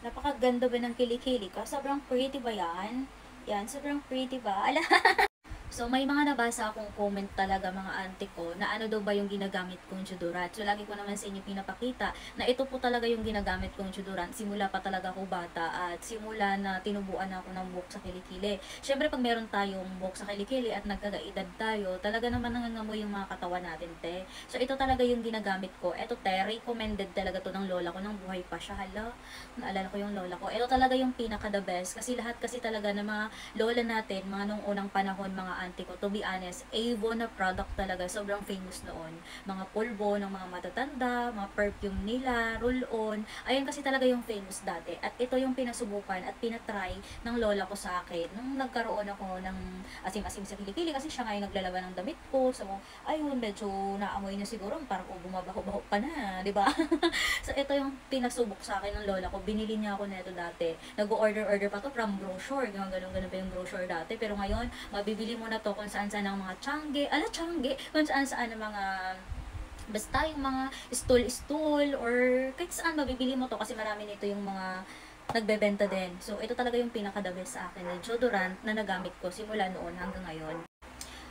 Napakaganda ba ng kilikili ko? Sobrang pretty ba yan? Yan, sobrang pretty ba? Ala, so, may mga nabasa akong comment talaga mga auntie ko na ano daw ba yung ginagamit kong deodorant. So, lagi ko naman sa inyo pinapakita na ito po talaga yung ginagamit kong deodorant. Simula pa talaga ako bata at simula na tinubuan ako ng buhok sa kilikili. Siyempre, pag meron tayong buhok sa kilikili at nagkakaedad tayo, talaga naman nangangamoy yung mga katawan natin, te. So, ito talaga yung ginagamit ko. Ito, te, recommended talaga to ng lola ko nang buhay pa siya. Hala, naalala ko yung lola ko. Ito talaga yung pinaka the best kasi lahat kasi talaga ng mga lola natin, mga nung unang panahon, mga auntie ko, to be honest, Avon na product talaga, sobrang famous noon. Mga pulbo ng mga matatanda, mga perfume nila, roll-on, ayun kasi talaga yung famous dati. At ito yung pinasubukan at pinatry ng lola ko sa akin nung nagkaroon ako ng asim-asim sa kilikili kasi siya nga yung naglalaban ng damit ko. So, ayun, medyo naamoy na siguro, parang bumabaho-baho pa na, di ba? So, ito yung pinasubok sa akin ng lola ko. Binili niya ako nito dati. Nag-order-order pa to from brochure. Ganun-ganun pa yung brochure dati. Pero ngayon, mabibili mo na to kung saan-saan ang mga tiyangge. Ala, tiyangge? Kung saan-saan ang mga basta yung mga stool-stool or kahit saan mabibili mo to kasi marami nito yung mga nagbebenta din. So, ito talaga yung pinaka-the best sa akin na deodorant na nagamit ko simula noon hanggang ngayon.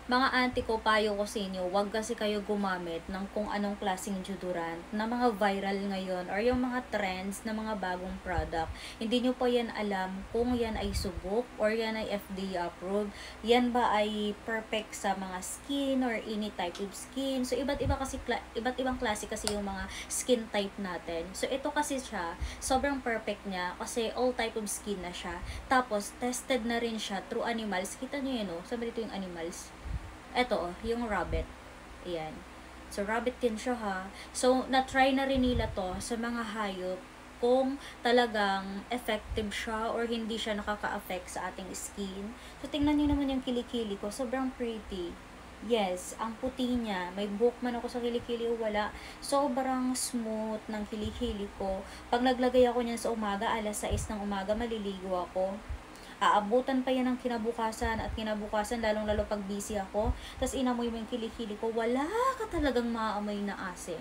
Mga auntie ko, payo ko sa inyo, wag kasi kayo gumamit ng kung anong klaseng deodorant na mga viral ngayon or yung mga trends na mga bagong product. Hindi nyo po yan alam kung yan ay subok or yan ay FDA approved. Yan ba ay perfect sa mga skin or any type of skin. So, iba't ibang klase kasi yung mga skin type natin. So, ito kasi siya, sobrang perfect niya kasi all type of skin na siya. Tapos, tested na rin siya through animals. Kita nyo yun, no? Sabi dito yung animals. Eto, yung rabbit. Ayan. So, rabbit din siya, ha. So, na-try na rin nila to sa mga hayop kung talagang effective siya or hindi siya nakaka-affect sa ating skin. So, tingnan niyo naman yung kilikili ko. Sobrang pretty. Yes, ang puti niya. May buhok man ako sa kilikili o wala. Sobrang smooth ng kilikili ko. Pag naglagay ako niyan sa umaga, alas 6 ng umaga, maliligo ako. Aabutan pa yan ng kinabukasan at kinabukasan, lalong-lalo pag busy ako. Tapos inamoy mo yung kilikili ko, wala ka talagang maamoy na asim.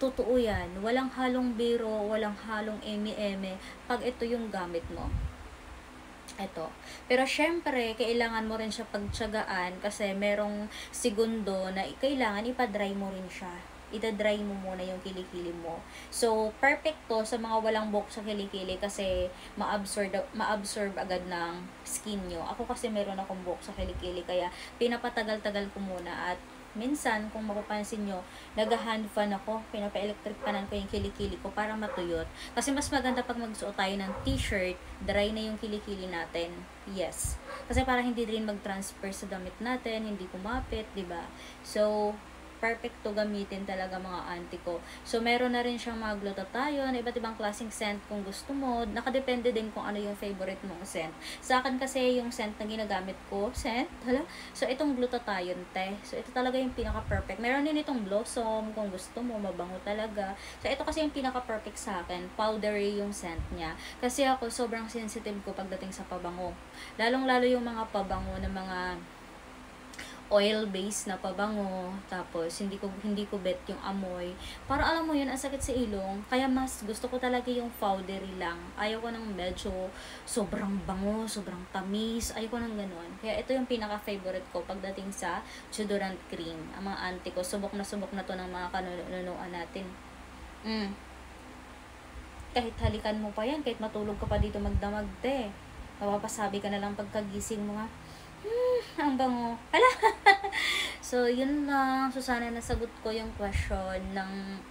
Totoo yan. Walang halong biro, walang halong eme-eme pag ito yung gamit mo. Ito. Pero syempre, kailangan mo rin siya pagtsagaan kasi merong segundo na kailangan ipa-dry mo rin siya. Ita-dry mo muna yung kilikili mo. So, perfect to sa mga walang buhok sa kilikili kasi ma-absorb agad ng skin nyo. Ako kasi meron akong buhok sa kilikili kaya pinapatagal-tagal ko muna at minsan, kung mapapansin nyo, nag-hand fan ako, pinapa-electric fanan ko yung kilikili ko para matuyot. Kasi mas maganda pag magsuot tayo ng t-shirt, dry na yung kilikili natin. Yes. Kasi para hindi rin mag-transfer sa damit natin, hindi kumapit, ba diba? So, perfect to gamitin talaga mga auntie ko. So, meron na rin siyang mga glutathione, iba't ibang klaseng scent kung gusto mo. Nakadepende din kung ano yung favorite mong scent. Sa akin kasi yung scent na ginagamit ko, hala? So, itong glutathione, te. So, ito talaga yung pinaka-perfect. Meron din itong blossom kung gusto mo, mabango talaga. So, ito kasi yung pinaka-perfect sa akin. Powdery yung scent niya. Kasi ako, sobrang sensitive ko pagdating sa pabango. Lalong-lalo yung mga pabango na mga oil-based na pabango, tapos hindi ko bet yung amoy. Para alam mo yun, ang sakit sa ilong, kaya mas gusto ko talaga yung powdery lang. Ayaw ko ng medyo sobrang bango, sobrang tamis, ayaw ko ng ganun. Kaya ito yung pinaka-favorite ko pagdating sa deodorant cream. Ang mga auntie ko, subok na to ng mga kanunuan natin. Kahit halikan mo pa yan, kahit matulog ka pa dito magdamag, te. Mapapasabi ka na lang pagkagising mo nga, ang bango. Hala! So, yun lang. So, sana nasagot ko yung question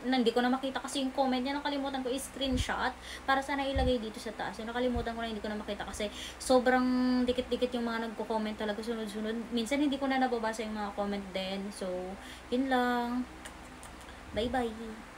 hindi ko na makita kasi yung comment niya. Nakalimutan ko i-screenshot para sana ilagay dito sa taas. So, nakalimutan ko na, hindi ko na makita kasi sobrang dikit-dikit yung mga nagko-comment talaga sunod-sunod. Minsan, hindi ko na nababasa yung mga comment din. So, yun lang. Bye-bye!